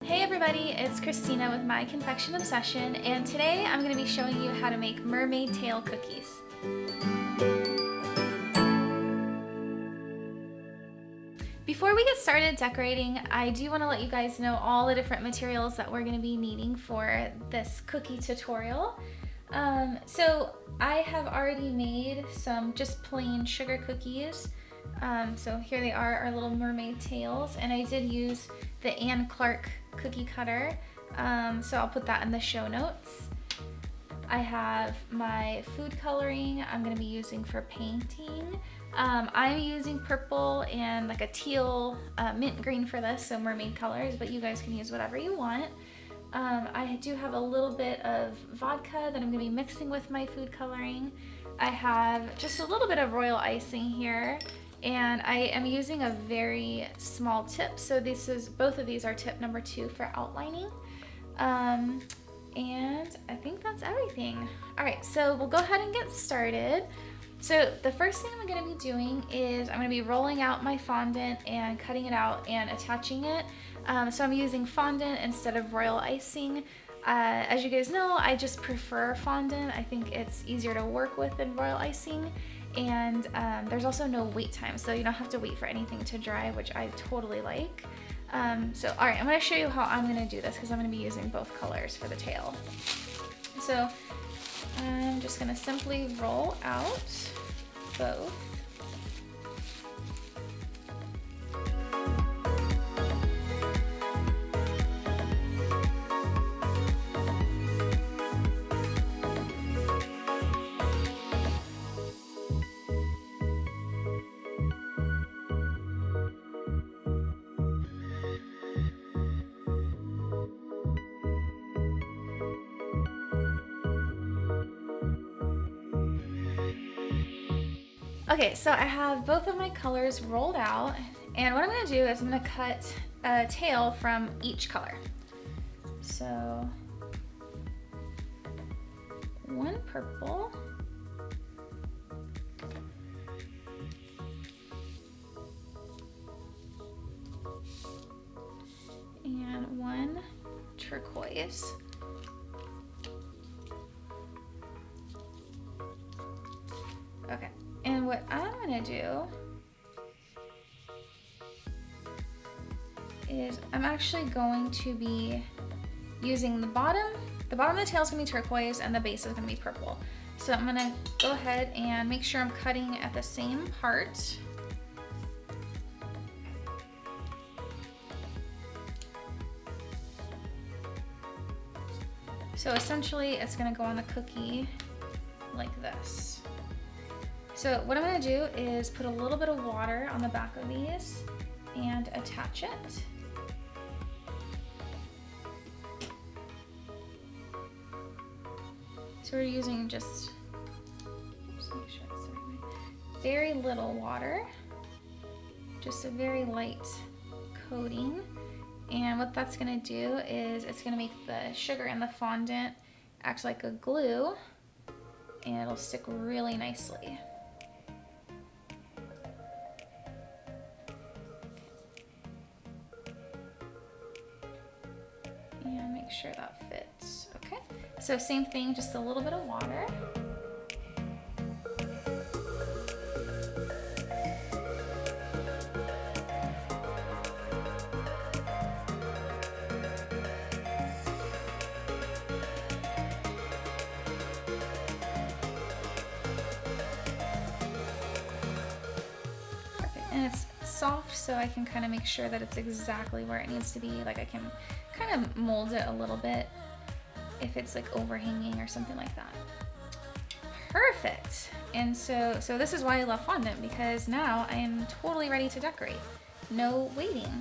Hey everybody, it's Christina with My Confection Obsession, and today I'm going to be showing you how to make mermaid tail cookies. Before we get started decorating, I do want to let you guys know all the different materials that we're going to be needing for this cookie tutorial. So I have already made some just plain sugar cookies. So here they are, our little mermaid tails, and I did use the Anne Clark cookie cutter, so I'll put that in the show notes. I have my food coloring I'm going to be using for painting. I'm using purple and like a teal mint green for this, so mermaid colors, but you guys can use whatever you want. I do have a little bit of vodka that I'm going to be mixing with my food coloring. I have just a little bit of royal icing here, and I am using a very small tip, so both of these are tip number 2 for outlining. And I think that's everything. All right, so we'll go ahead and get started. So the first thing I'm going to be doing is I'm going to be rolling out my fondant and cutting it out and attaching it. So I'm using fondant instead of royal icing. As you guys know, I just prefer fondant. I think it's easier to work with than royal icing. And there's also no wait time, so you don't have to wait for anything to dry, which I totally like. So all right, I'm going to show you how I'm going to do this because I'm going to be using both colors for the tail. So I'm just going to simply roll out both. Okay, so I have both of my colors rolled out, and what I'm going to do is I'm going to cut a tail from each color. So one purple, and one turquoise. Okay. And what I'm going to do is I'm actually going to be using the bottom of the tail is going to be turquoise and the base is going to be purple. So I'm going to go ahead and make sure I'm cutting at the same part. So essentially it's going to go on the cookie like this. So what I'm going to do is put a little bit of water on the back of these and attach it. So we're using just very little water, just a very light coating. And what that's going to do is it's going to make the sugar and the fondant act like a glue, and it'll stick really nicely. And make sure that fits. Okay, so same thing, just a little bit of water. And it's soft, so I can kind of make sure that it's exactly where it needs to be. Like I can kind of mold it a little bit if it's like overhanging or something like that. Perfect. And so this is why I love fondant, because now I am totally ready to decorate. No waiting.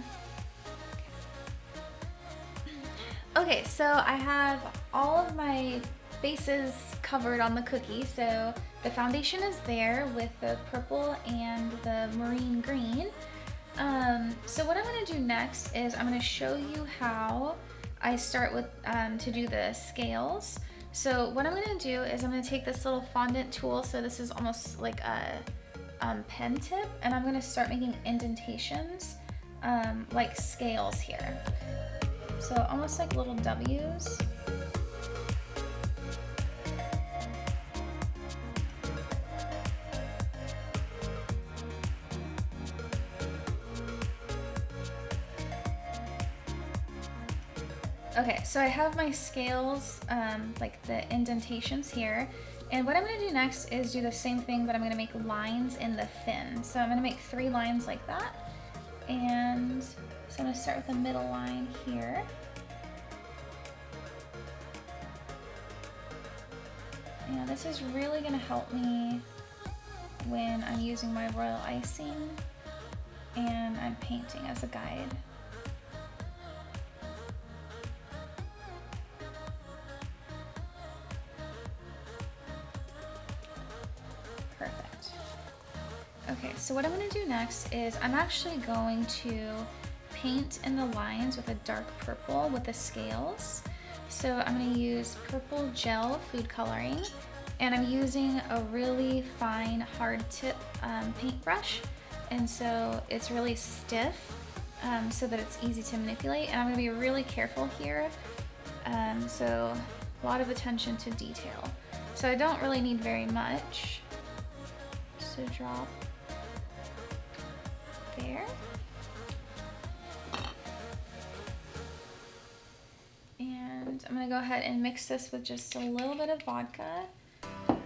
Okay, so I have all of my bases covered on the cookie. So the foundation is there with the purple and the marine green. So what I'm going to do next is I'm going to show you how I start with to do the scales. So what I'm going to do is I'm going to take this little fondant tool. So this is almost like a pen tip, and I'm going to start making indentations like scales here. So almost like little W's. Okay, so I have my scales, like the indentations here. And what I'm gonna do next is do the same thing, but I'm gonna make lines in the fin. So I'm gonna make 3 lines like that. And so I'm gonna start with the middle line here. And this is really gonna help me when I'm using my royal icing and I'm painting as a guide. Perfect. Okay, so what I'm going to do next is I'm actually going to paint in the lines with a dark purple with the scales. So I'm going to use purple gel food coloring, and I'm using a really fine hard tip paintbrush, and so it's really stiff so that it's easy to manipulate, and I'm going to be really careful here, so a lot of attention to detail. So I don't really need very much. So drop there. And I'm gonna go ahead and mix this with just a little bit of vodka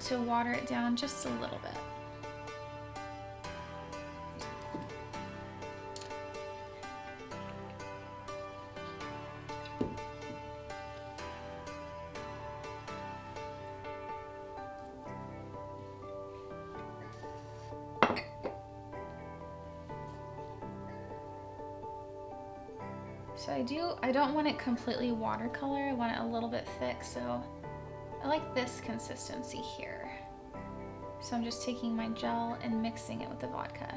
to water it down just a little bit. So I don't want it completely watercolor, I want it a little bit thick, so I like this consistency here. So I'm just taking my gel and mixing it with the vodka.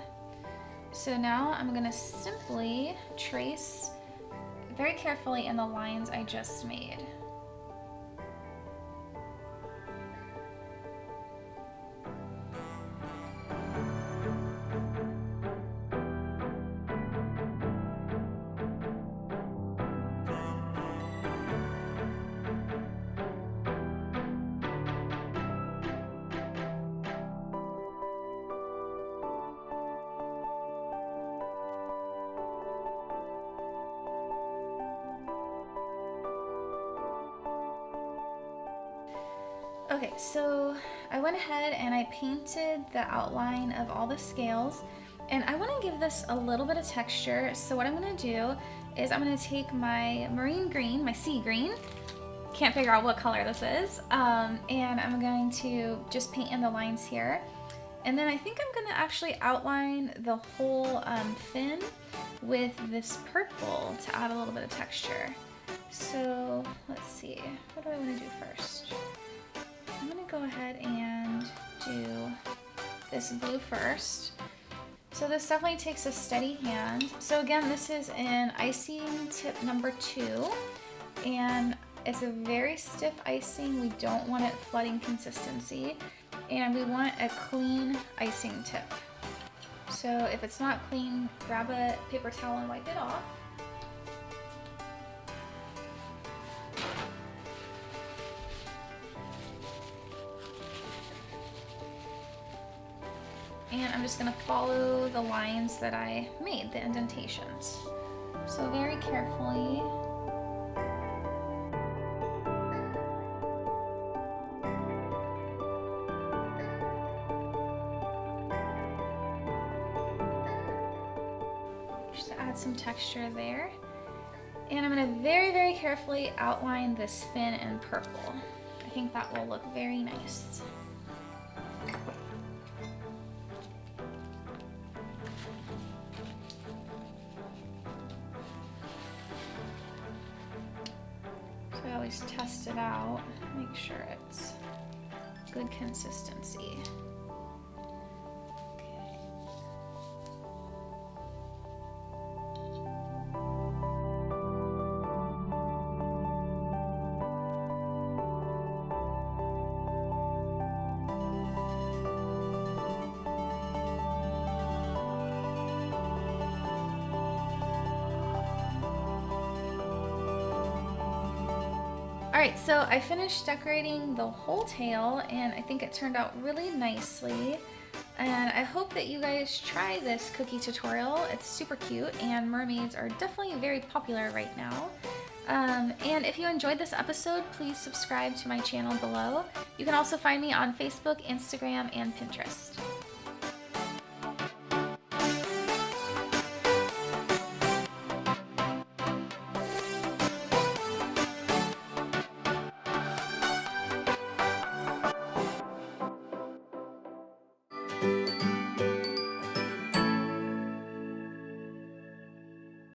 So now I'm gonna simply trace very carefully in the lines I just made. Okay, so I went ahead and I painted the outline of all the scales, and I want to give this a little bit of texture. So what I'm going to do is I'm going to take my marine green, my sea green, can't figure out what color this is, and I'm going to just paint in the lines here. And then I think I'm going to actually outline the whole fin with this purple to add a little bit of texture. So let's see, what do I want to do first? I'm gonna go ahead and do this blue first. So this definitely takes a steady hand. So again, this is an icing tip number 2, and it's a very stiff icing. We don't want it flooding consistency, and we want a clean icing tip. So if it's not clean, grab a paper towel and wipe it off. And I'm just going to follow the lines that I made, the indentations. So very carefully. Just to add some texture there. And I'm going to very, very carefully outline this fin in purple. I think that will look very nice. I always test it out, make sure it's good consistency. Alright, so I finished decorating the whole tail and I think it turned out really nicely. And I hope that you guys try this cookie tutorial. It's super cute and mermaids are definitely very popular right now. And if you enjoyed this episode, please subscribe to my channel below. You can also find me on Facebook, Instagram, and Pinterest.